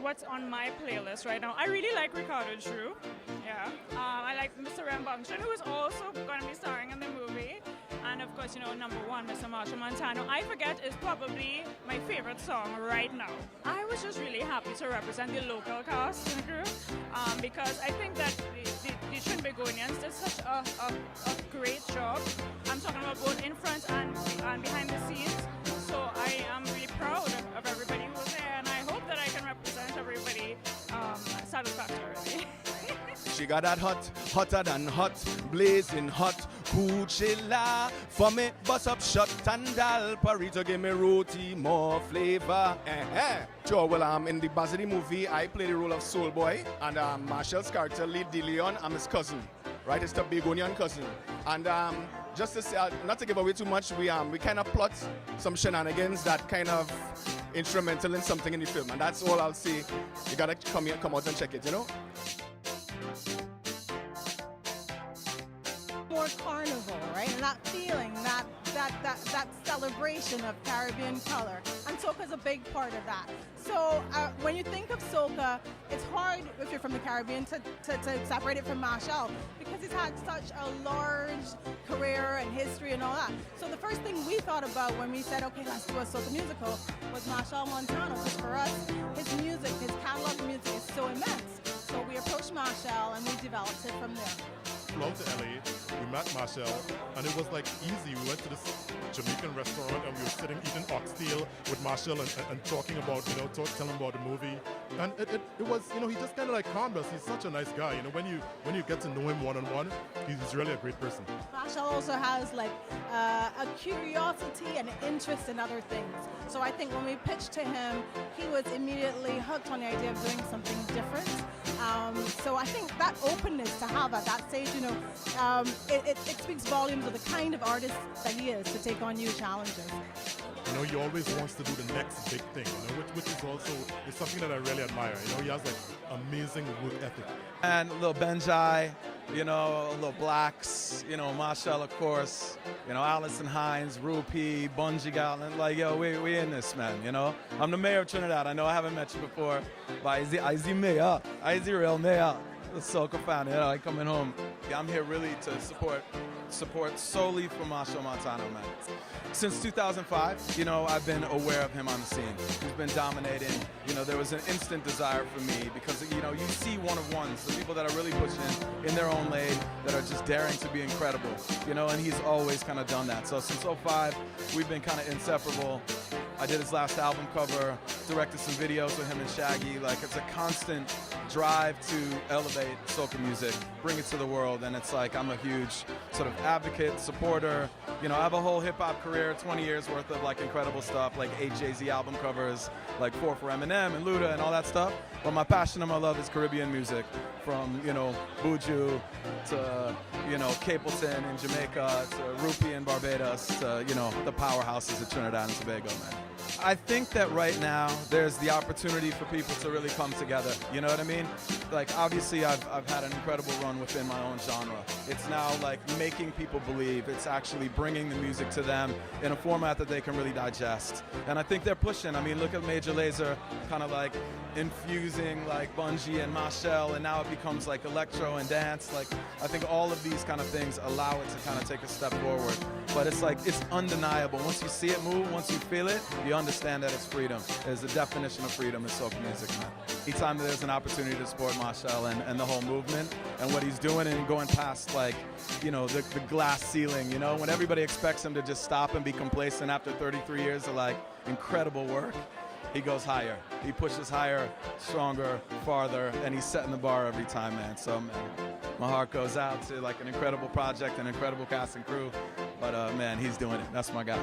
what's on my playlist right now. I really like Ricardo True. Yeah. I like Mr. Rambunctious, who is also going to be starring in the movie. And of course, number one, Mr. Machel Montano. I Forget is probably my favorite song right now. I was just really happy to represent the local cast and crew because I think that the Trinbagonians did such a great job. I'm talking about both in front and behind the scenes. So I am really proud of everybody who was there, and I hope that I can represent everybody satisfactorily. She got that hot, hotter than hot, blazing hot, Coachella. For me, bust up shot and dal, Parito give me roti, more flavor. Sure, well, in the Bazodee movie, I play the role of Soul Boy, and Machel's character, Lee DeLeon, I'm his cousin, right? It's the Begonian cousin. And just to say, not to give away too much, we kind of plot some shenanigans that kind of instrumental in something in the film, and that's all I'll say. You gotta come out and check it, More carnival, right? And that feeling, that celebration of Caribbean color. And Soca's a big part of that. So when you think of Soca, it's hard if you're from the Caribbean to separate it from Machel because he's had such a large career and history and all that. So the first thing we thought about when we said, okay, let's do a Soca musical was Machel Montano, because for us, his music, his catalog of music is so immense. So we approached Machel and we developed it from there. Flew out to LA, we met Machel, and it was like easy. We went to this Jamaican restaurant and we were sitting eating oxtail with Machel and talking about, telling him about the movie. And it was, he just kind of like calmed us. He's such a nice guy. When you get to know him one-on-one, he's really a great person. Machel also has like a curiosity and interest in other things. So I think when we pitched to him, he was immediately hooked on the idea of doing something different. So I think that openness to have at that stage, it speaks volumes of the kind of artist that he is to take on new challenges. He always wants to do the next big thing, which is also something that I really admire. He has like amazing work ethic. And a little Benjai, a little Blacks, Machel, of course, Allison Hines, Rupee, Bungie Gatlin, we in this, man, I'm the mayor of Trinidad. I know I haven't met you before, but I the mayor. I the real mayor. The Soca fan, coming home. I'm here really to support solely for Machel Montano, man. Since 2005, I've been aware of him on the scene. He's been dominating. There was an instant desire for me because, you see one-of-ones, the people that are really pushing in their own lane, that are just daring to be incredible, and he's always kind of done that. So since '05, we've been kind of inseparable. I did his last album cover, directed some videos with him and Shaggy. It's a constant drive to elevate soca music, bring it to the world, and it's like I'm a huge sort of advocate, supporter. I have a whole hip-hop career, 20 years worth of incredible stuff, like 8 Jay-Z album covers, 4 for Eminem and Luda and all that stuff. But my passion and my love is Caribbean music, from Buju to Capleton in Jamaica to Rupee in Barbados to the powerhouses of Trinidad and Tobago, man. I think that right now there's the opportunity for people to really come together. You know what I mean? Obviously I've had an incredible run within my own genre. It's now making people believe. It's actually bringing the music to them in a format that they can really digest. And I think they're pushing. I mean, look at Major Lazer kind of infusing Bungie and Machel, and now it becomes electro and dance. I think all of these kind of things allow it to kind of take a step forward. But it's undeniable. Once you see it move, once you feel it, you understand that it's freedom. There's the definition of freedom in soca music, man. Anytime there's an opportunity to support Machel and the whole movement and what he's doing and going past the glass ceiling, when everybody expects him to just stop and be complacent after 33 years of incredible work, he goes higher. He pushes higher, stronger, farther, and he's setting the bar every time, man. So, man, my heart goes out to an incredible project, an incredible cast and crew. But, man, he's doing it. That's my guy.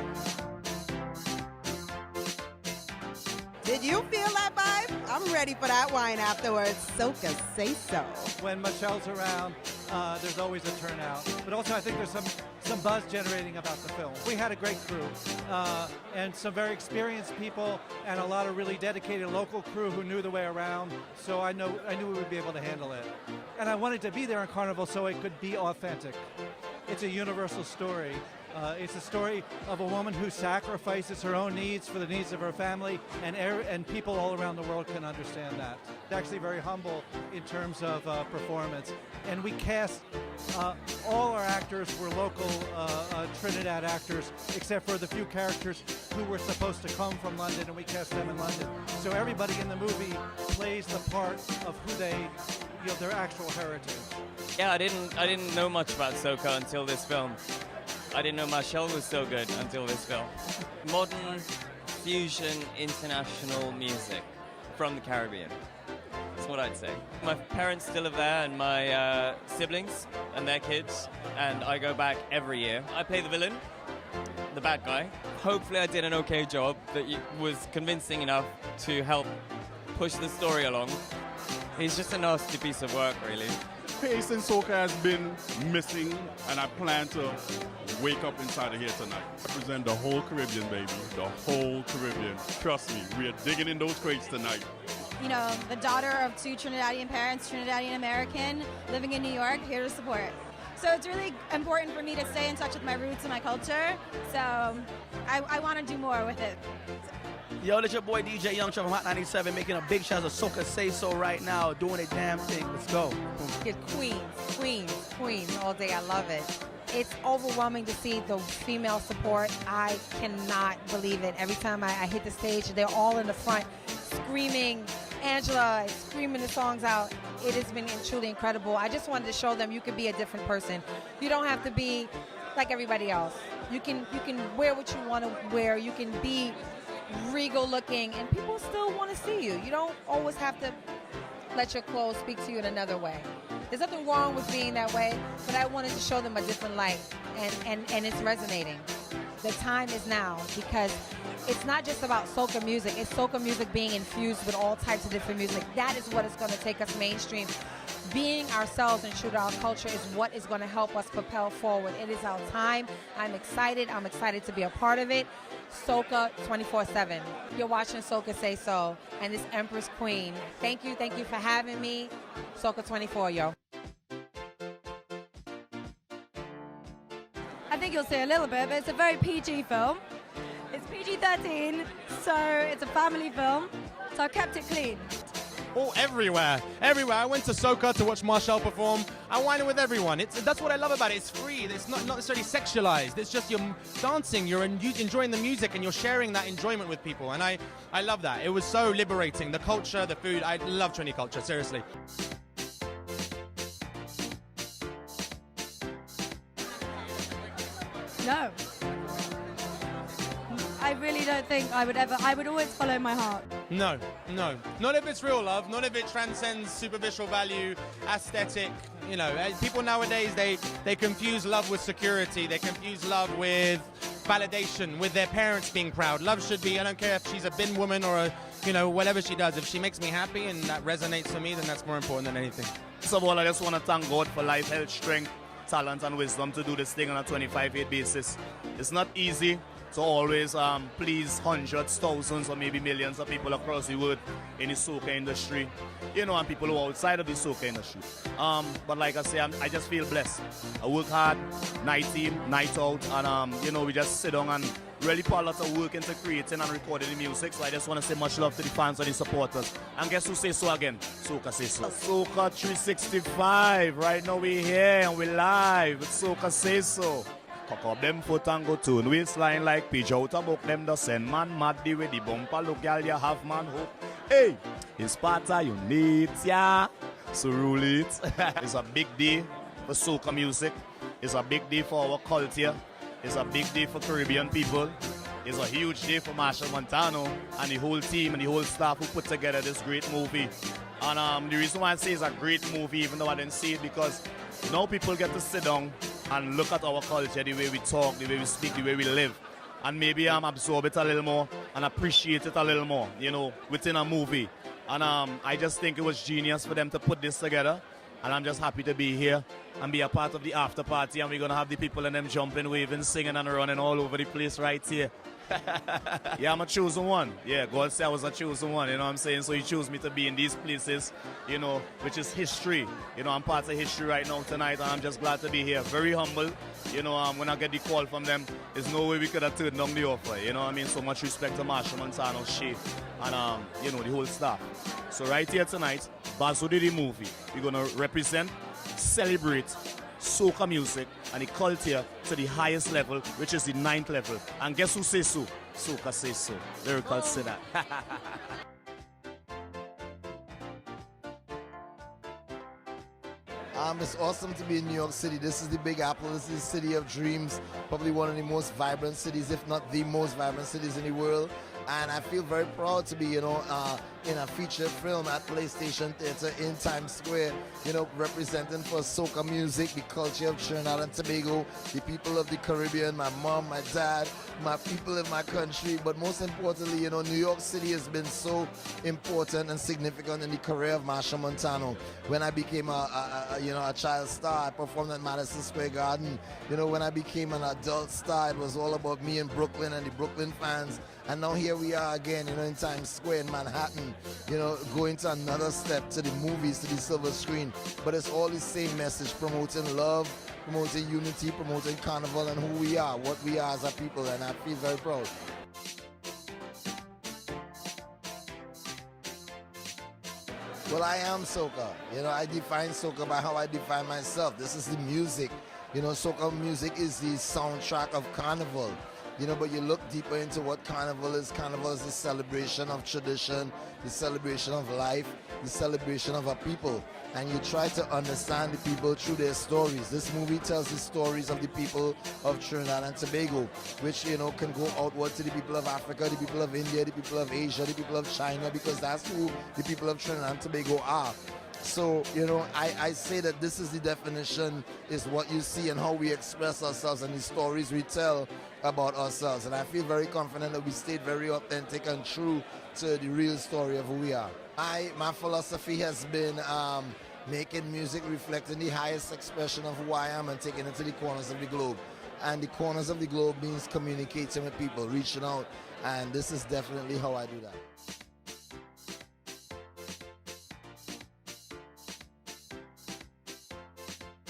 Did you feel that vibe? I'm ready for that wine afterwards. SocaSaySo. When Machel's around, there's always a turnout. But also I think there's some buzz generating about the film. We had a great crew and some very experienced people and a lot of really dedicated local crew who knew the way around. So I knew we would be able to handle it. And I wanted to be there in Carnival so it could be authentic. It's a universal story. It's a story of a woman who sacrifices her own needs for the needs of her family, and people all around the world can understand that. It's actually very humble in terms of performance. And we cast, all our actors were local Trinidad actors, except for the few characters who were supposed to come from London, and we cast them in London. So everybody in the movie plays the part of who they, their actual heritage. Yeah, I didn't know much about soca until this film. I didn't know Machel was so good until this film. Modern fusion international music from the Caribbean. That's what I'd say. My parents still live there, and my siblings and their kids, and I go back every year. I play the villain, the bad guy. Hopefully I did an okay job that was convincing enough to help push the story along. He's just a nasty piece of work, really. Pace in soca has been missing, and I plan to wake up inside of here tonight. Represent the whole Caribbean, baby. The whole Caribbean. Trust me, we are digging in those crates tonight. You know, the daughter of two Trinidadian parents, Trinidadian American, living in New York, here to support. So it's really important for me to stay in touch with my roots and my culture. So I want to do more with it. Yo, this your boy DJ Young from Hot 97, making a big shout out to SocaSaySo right now, doing a damn thing. Let's go. Queens all day. I love it. It's overwhelming to see the female support. I cannot believe it. Every time I hit the stage, they're all in the front screaming. Angela is screaming the songs out. It has been truly incredible. I just wanted to show them you can be a different person. You don't have to be like everybody else. You can wear what you want to wear. You can be regal looking, and people still want to see you. You don't always have to let your clothes speak to you in another way. There's nothing wrong with being that way, but I wanted to show them a different light, and it's resonating. The time is now, because it's not just about soca music. It's soca music being infused with all types of different music. That is what is going to take us mainstream. Being ourselves and true to our culture is what is going to help us propel forward. It is our time. I'm excited. I'm excited to be a part of it. Soca 24/7. You're watching SocaSaySo and this Empress Queen. Thank you for having me. Soca 24, yo. I think you'll see a little bit, but it's a very PG film. It's PG-13, so it's a family film, so I kept it clean. Oh, everywhere. I went to Soca to watch Machel perform. I wine it with everyone. That's what I love about it. It's free. It's not necessarily sexualized. It's just you're dancing, you're enjoying the music, and you're sharing that enjoyment with people. And I love that. It was so liberating. The culture, the food. I love Trini culture, seriously. No. I really don't think I would always follow my heart. No. Not if it's real love, not if it transcends superficial value, aesthetic. You know, people nowadays, they confuse love with security. They confuse love with validation, with their parents being proud. Love should be, I don't care if she's a bin woman or whatever she does. If she makes me happy and that resonates for me, then that's more important than anything. First of all, I just want to thank God for life, health, strength, talent, and wisdom to do this thing on a 25-8 basis. It's not easy to always please hundreds, thousands, or maybe millions of people across the world in the soca industry, and people who are outside of the soca industry. But like I say, I just feel blessed. I work hard, night team, night out, and we just sit down and really put a lot of work into creating and recording the music. So I just want to say much love to the fans and the supporters. And guess who says so again? SocaSaySo. Soca 365. Right now we're here and we're live. It's SocaSaySo. Cock up them foot and go tune waistline like pitch out a book them the send man mad the way the bumper look girl you have man hope. Hey, it's part of your needs, yeah. So rule it. It's a big day for soca music. It's a big day for our culture. It's a big day for Caribbean people. It's a huge day for Machel Montano and the whole team and the whole staff who put together this great movie. And the reason why I say it's a great movie, even though I didn't see it, because now people get to sit down and look at our culture, the way we talk, the way we speak, the way we live, and maybe absorb it a little more and appreciate it a little more, within a movie. And I just think it was genius for them to put this together. And I'm just happy to be here and be a part of the after party. And we're going to have the people and them jumping, waving, singing and running all over the place right here. Yeah, I'm a chosen one. Yeah, God said I was a chosen one, you know what I'm saying? So he chose me to be in these places, you know, which is history. You know, I'm part of history right now tonight, and I'm just glad to be here. Very humble. You know, when I get the call from them, there's no way we could have turned down the offer. You know what I mean? So much respect to Machel Montano, Shay, and, you know, the whole staff. So right here tonight, Bazodee the movie. We're going to represent, celebrate soca music and the culture to the highest level, which is the 9th level. And guess who says so? SocaSaySo. Lyrical say that. It's awesome to be in New York City. This is the Big Apple. This is the city of dreams. Probably one of the most vibrant cities, if not the most vibrant cities in the world. And I feel very proud to be, you know, in a feature film at PlayStation Theatre in Times Square, you know, representing for soca music, the culture of Trinidad and Tobago, the people of the Caribbean, my mom, my dad, my people in my country. But most importantly, you know, New York City has been so important and significant in the career of Machel Montano. When I became a child star, I performed at Madison Square Garden. You know, when I became an adult star, it was all about me in Brooklyn and the Brooklyn fans. And now here we are again, you know, in Times Square in Manhattan, you know, going to another step, to the movies, to the silver screen. But it's all the same message, promoting love, promoting unity, promoting carnival and who we are, what we are as a people, and I feel very proud. Well, I am soca. You know, I define soca by how I define myself. This is the music. You know, soca music is the soundtrack of carnival. You know, but you look deeper into what carnival is. Carnival is the celebration of tradition, the celebration of life, the celebration of a people. And you try to understand the people through their stories. This movie tells the stories of the people of Trinidad and Tobago, which, you know, can go outward to the people of Africa, the people of India, the people of Asia, the people of China, because that's who the people of Trinidad and Tobago are. So, you know, I say that this is the definition, is what you see and how we express ourselves and the stories we tell about ourselves. And I feel very confident that we stayed very authentic and true to the real story of who we are. My philosophy has been making music reflecting the highest expression of who I am and taking it to the corners of the globe. And the corners of the globe means communicating with people, reaching out. And this is definitely how I do that.